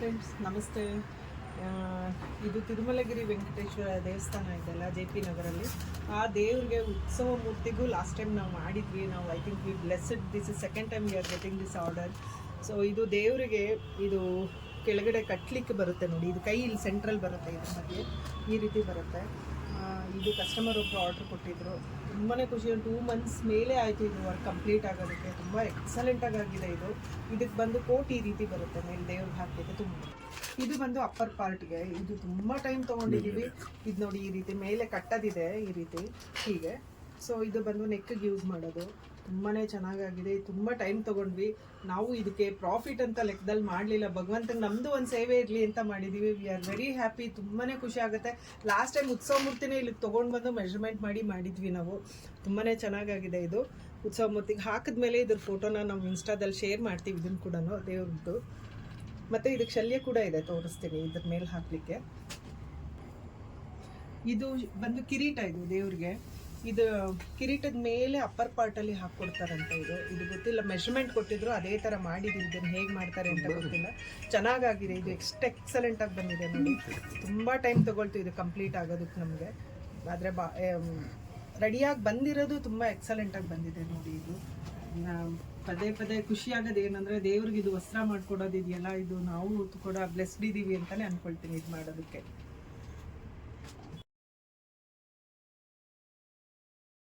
Friends ನಮಸ್ತೆ. ಇದು ತಿರುಮಲಗಿರಿ ವೆಂಕಟೇಶ್ವರ ದೇವಸ್ಥಾನ ಇದೆಲ್ಲ ಜೆ ಪಿ ನಗರಲ್ಲಿ. ಆ ದೇವ್ರಿಗೆ ಉತ್ಸವ ಮೂರ್ತಿಗೂ ಲಾಸ್ಟ್ ಟೈಮ್ ನಾವು ಮಾಡಿದ್ವಿ. ನಾವು I think we blessed this is second time we are getting this order. So ಇದು ದೇವರಿಗೆ ಇದು ಕೆಳಗಡೆ ಕಟ್ಟಲಿಕ್ಕೆ ಬರುತ್ತೆ ನೋಡಿ, ಇದು ಕೈ ಇಲ್ಲಿ ಸೆಂಟ್ರಲ್ ಬರುತ್ತೆ, ಇದ್ರ ಮಧ್ಯೆ ಈ ರೀತಿ ಬರುತ್ತೆ. ಇದು ಕಸ್ಟಮರ್ ಒಬ್ಬರು ಆರ್ಡ್ರ್ ಕೊಟ್ಟಿದ್ದರು. ತುಂಬಾ ಖುಷಿ. 2 months ಮೇಲೆ ಆಯಿತು ಇದು ವರ್ಕ್ ಕಂಪ್ಲೀಟ್ ಆಗೋದಕ್ಕೆ. ತುಂಬ ಎಕ್ಸಲೆಂಟಾಗಿ ಆಗಿದೆ ಇದು. ಇದಕ್ಕೆ ಬಂದು ಕೋಟ್ ಈ ರೀತಿ ಬರುತ್ತೆ, ಮೇಲೆ ದೇವ್ರಿಗೆ ಹಾಕಲಿಕ್ಕೆ. ತುಂಬ ಇದು ಬಂದು ಅಪ್ಪರ್ ಪಾರ್ಟ್ಗೆ. ಇದು ತುಂಬ ಟೈಮ್ ತೊಗೊಂಡಿದ್ದೀವಿ. ಇದು ನೋಡಿ ಈ ರೀತಿ ಮೇಲೆ ಕಟ್ಟೋದಿದೆ ಈ ರೀತಿ ಹೀಗೆ. ಸೊ ಇದು ಬಂದು ನೆಕ್ಗೆ ಯೂಸ್ ಮಾಡೋದು. ತುಂಬಾ ಚೆನ್ನಾಗಾಗಿದೆ. ತುಂಬ ಟೈಮ್ ತೊಗೊಂಡ್ವಿ ನಾವು. ಇದಕ್ಕೆ ಪ್ರಾಫಿಟ್ ಅಂತ ಲೆಕ್ಕದಲ್ಲಿ ಮಾಡಲಿಲ್ಲ. ಭಗವಂತಂಗೆ ನಮ್ಮದು ಒಂದು ಸೇವೆ ಇರಲಿ ಅಂತ ಮಾಡಿದ್ದೀವಿ. We are very happy. ತುಂಬಾ ಖುಷಿ ಆಗುತ್ತೆ. ಲಾಸ್ಟ್ ಟೈಮ್ ಉತ್ಸವ ಮೂರ್ತಿನೇ ಇಲ್ಲಿಗೆ ತೊಗೊಂಡು ಬಂದು ಮೆಷರ್ಮೆಂಟ್ ಮಾಡಿದ್ವಿ ನಾವು. ತುಂಬಾ ಚೆನ್ನಾಗಾಗಿದೆ ಇದು. ಉತ್ಸವ ಮೂರ್ತಿಗೆ ಹಾಕಿದ್ಮೇಲೆ ಇದ್ರ ಫೋಟೋನ ನಾವು ಇನ್ಸ್ಟಾದಲ್ಲಿ ಶೇರ್ ಮಾಡ್ತೀವಿ, ಇದನ್ನು ಕೂಡ ದೇವ್ರದ್ದು. ಮತ್ತು ಇದಕ್ಕೆ ಶಲ್ಯ ಕೂಡ ಇದೆ, ತೋರಿಸ್ತೀನಿ ಇದ್ರ ಮೇಲೆ ಹಾಕಲಿಕ್ಕೆ. ಇದು ಬಂದು ಕಿರೀಟ. ಇದು ದೇವ್ರಿಗೆ ಇದು ಕಿರೀಟದ ಮೇಲೆ ಅಪ್ಪರ್ ಪಾರ್ಟಲ್ಲಿ ಹಾಕ್ಕೊಡ್ತಾರಂತೆ. ಇದು ಗೊತ್ತಿಲ್ಲ, ಮೆಷರ್ಮೆಂಟ್ ಕೊಟ್ಟಿದ್ರು, ಅದೇ ಥರ ಮಾಡಿದ್ದೀವಿ. ಇದನ್ನು ಹೇಗೆ ಮಾಡ್ತಾರೆ ಅಂತ ಗೊತ್ತಿಲ್ಲ. ಚೆನ್ನಾಗಾಗಿದೆ. ಇದು ಎಕ್ಸಲೆಂಟಾಗಿ ಬಂದಿದೆ ನೋಡಿ. ತುಂಬ ಟೈಮ್ ತೊಗೊಳ್ತು ಇದು ಕಂಪ್ಲೀಟ್ ಆಗೋದಕ್ಕೆ ನಮಗೆ. ಆದರೆ ರೆಡಿಯಾಗಿ ಬಂದಿರೋದು ತುಂಬ ಎಕ್ಸಲೆಂಟಾಗಿ ಬಂದಿದೆ ನೋಡಿ. ಇದು ಪದೇ ಪದೇ ಖುಷಿಯಾಗೋದು ಏನಂದರೆ ದೇವ್ರಿಗೆ ಇದು ವಸ್ತ್ರ ಮಾಡ್ಕೊಡೋದಿದೆಯಲ್ಲ, ಇದು ನಾವು ಕೂಡ ಬ್ಲೆಸ್ಡ್ ಇದ್ದೀವಿ ಅಂತಲೇ ಅಂದ್ಕೊಳ್ತೀನಿ ಇದು ಮಾಡೋದಕ್ಕೆ.